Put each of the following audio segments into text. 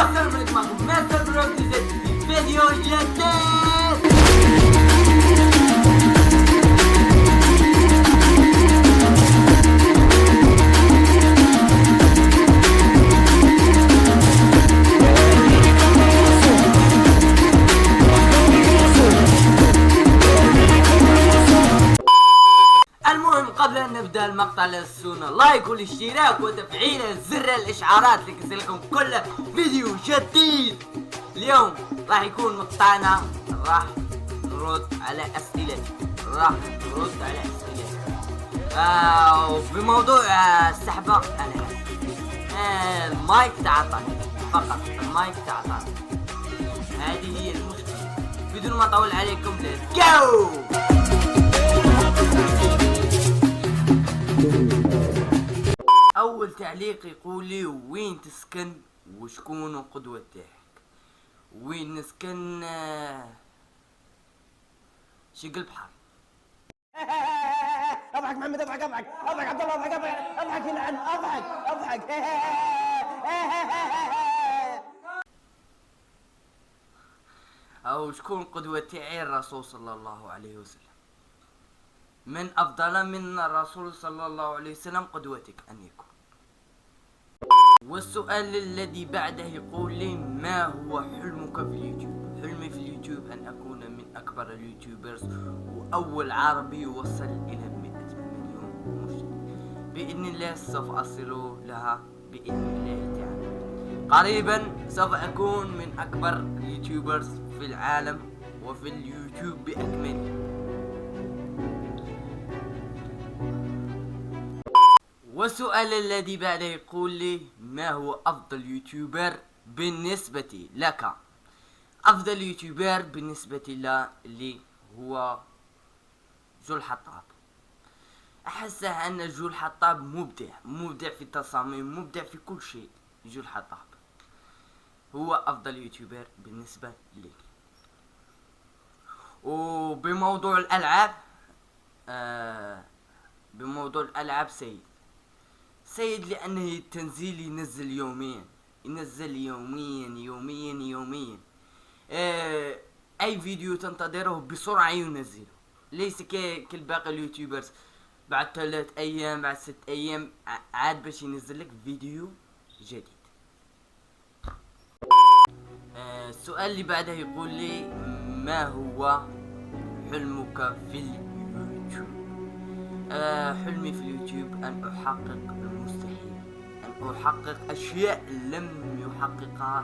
والسلام عليكم معكم مستر بروك في فيديو جديد. المهم قبل ان نبدا المقطع لا تنسونا لايك والاشتراك وتفعيل زر الاشعارات ليصلكم كل فيديو جديد. اليوم راح يكون مقطعنا راح نرد على اسئلتكم بموضوع السحبة. المايك تعطاني فقط، المايك تعطاني، هذه هي المشكلة. بدون ما اطول عليكم let's go. اول تعليق يقول لي وين تسكن وشكون القدوة تاعك؟ وين نسكن؟ شق البحر. اضحك محمد، اضحك عبد الله، اضحك يلعن، اضحك او شكون قدوة تاعي؟ الرسول صلى الله عليه وسلم. من افضل من الرسول صلى الله عليه وسلم قدوتك ان يكون. والسؤال الذي بعده يقول لي ما هو حلمك في اليوتيوب؟ حلمي في اليوتيوب ان اكون من اكبر اليوتيوبرز واول عربي يوصل الى 100 مليون مشترك. باذن الله سوف اصل لها باذن الله تعالى. قريبا سوف اكون من اكبر اليوتيوبرز في العالم وفي اليوتيوب باكمله. والسؤال الذي بعده يقول لي ما هو أفضل يوتيوبر بالنسبة لك؟ أفضل يوتيوبر بالنسبة لي هو جو الحطاب. أحس أن جو الحطاب مبدع في التصاميم، مبدع في كل شيء. جو الحطاب هو أفضل يوتيوبر بالنسبة لي. وبموضوع الألعاب بموضوع الألعاب سيد لأنه التنزيل ينزل يوميا. أي فيديو تنتظره بسرعة ينزله، ليس كالباقي اليوتيوبرز بعد 3 أيام بعد 6 أيام عاد باش ينزل لك فيديو جديد. السؤال اللي بعده يقول لي ما هو حلمك في اليوتيوب؟ حلمي في اليوتيوب أن أحقق المستحيل، أن أحقق أشياء لم يحققها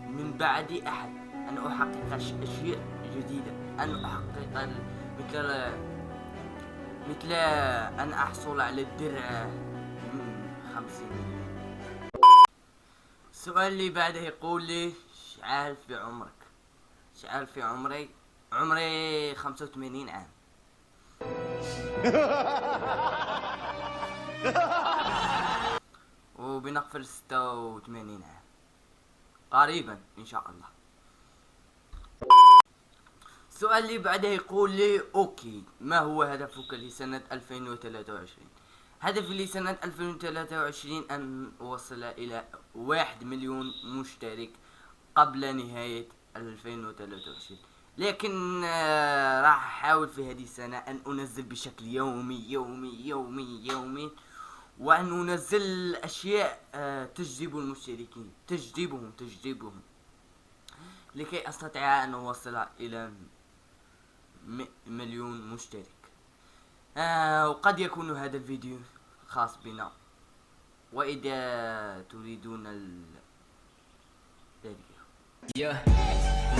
من بعد أحد، أن أحقق أشياء جديدة، أن أحقق مثل أن أحصل على الدرع 50 مليون. السؤال اللي بعده يقول لي شعال في عمرك؟ شعال في عمري 85 عام. وبنقفل 86 عام قريبا ان شاء الله. السؤال اللي بعده يقول لي اوكي ما هو هدفك لسنة 2023؟ هدفي لسنة 2023 ان اوصل الى 1 مليون مشترك قبل نهاية 2023. لكن راح احاول في هذه السنة ان انزل بشكل يومي وان انزل اشياء تجذب المشتركين، تجذبهم لكي استطيع ان اوصل الى 100 مليون مشترك. وقد يكون هذا الفيديو خاص بنا، واذا تريدون Yeah,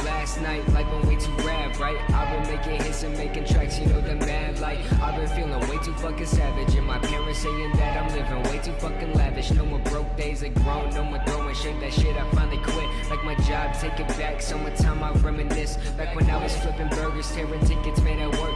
last night like when we too rap, right? I've been making hits and making tracks, you know the mad like I've been feeling way too fucking savage, and my parents saying that I'm living way too fucking lavish. No more broke days are grown, no more throwing shit, that shit I finally quit. Like my job, take it back, summertime I reminisce. Back when I was flipping burgers, tearing tickets, man at work.